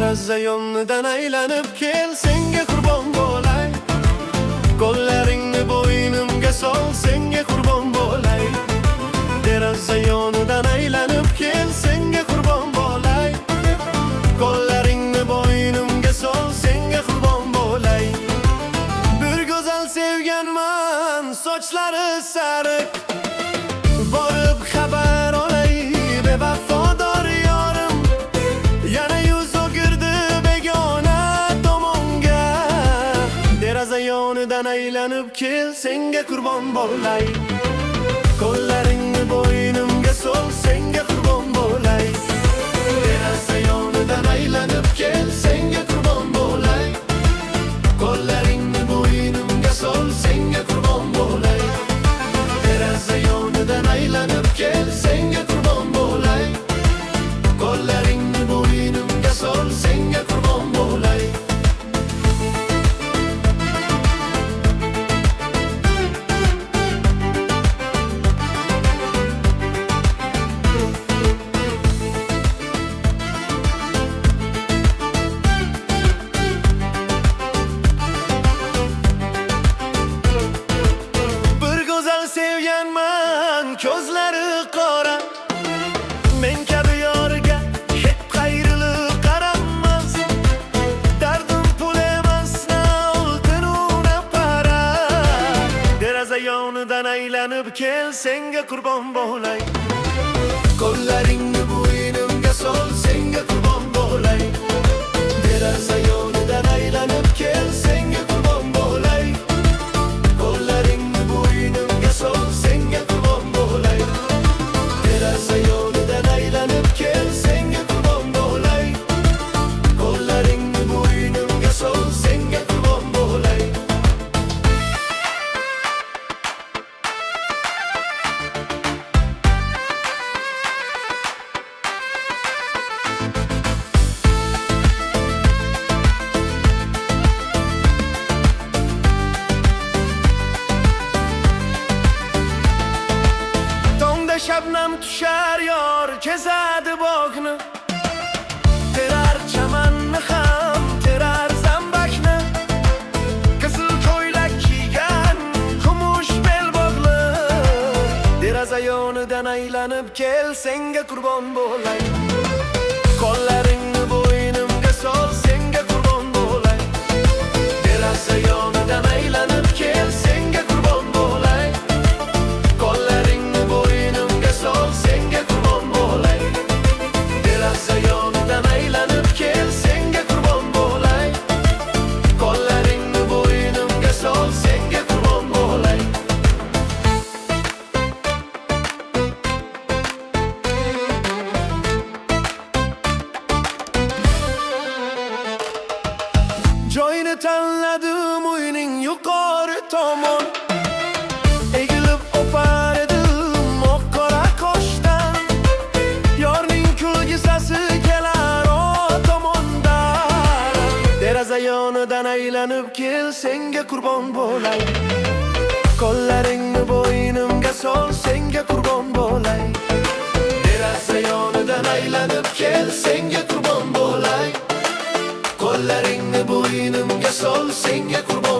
Deraza yonidan aylanib kel, senga qurbon bo'lay. Qo'llaringni bo'ynimga sol, senga qurbon bo'lay. Deraza yonidan aylanib kel, senga qurbon bo'lay. Qo'llaringni bo'ynimga sol, senga qurbon bo'lay. Bir go'zal sevganman, sochlari sariq. Borib xabar olay, bevafodor yorim. Yana yuz o'girdi begona tomonga. Deraza yonidan aylanib kel, senga qurbon bo'lay. Qo'llaringni bo'ynimga sol, senga qurbon bo'lay. Deraza yonidan aylanib kel, senga qurbon bo'lay. Qo'llaringni bo'ynimga sol, senga qurbon bo'lay. Deraza yonidan aylanib kel, senga qurbon bo'lay. Qo'llaringni bo'ynimga sol, senga qurbon bo'lay. Sevganman, ko'zlari qora. Men kabi yorga hech qayrilib qaramas. Dardim pul emas, na oltin na para. Deraza yonidan aylanib kel, senga qurbon bo'lay. Qo'llaringni bo'ynimga sol, senga qurbon bo'lay. Deraza yonidan aylanib kel, senga qurbon bo'lay. Qo'llaringni bo'ynimga sol, senga qurbon bo'lay. Deraza yonidan aylanib kel, senga qurbon bo'lay. Qo'llaringni bo'ynimga sol, senga qurbon bo'lay. Shabnam tushar yor, kezadi bog'ni. Terar chamanni ham, terar zambakni. Qizil ko'ylak kiygan, kumush belbog'li. Deraza yonidan aylanib kel, senga qurbon bo'lay. Qo'llaringni bo'ynimga sol, senga qurbon bo'lay. Deraza yonidan aylanib kel, senga qurbon bo'lay. Qo'llaringni bo'ynimga sol, senga qurbon bo'lay. Deraza yonidan aylanib kel, senga qurbon bo'lay. Qo'llaringni bo'ynimga sol, senga qurbon bo'lay. Joyini tanladim uyning yuqori tomon. Egilib o'par edim oq qora qoshdan. Yorning kulgisasi kelar o tomondan. Deraza yonidan aylanib kel, senga qurbon bo'lay. Qo'llaringni bo'ynimga sol, senga qurbon bo'lay. Deraza yonidan aylanib kel, senga qurbon bo'lay. Qo'llaringni bo'ynimga sol, senga qurbon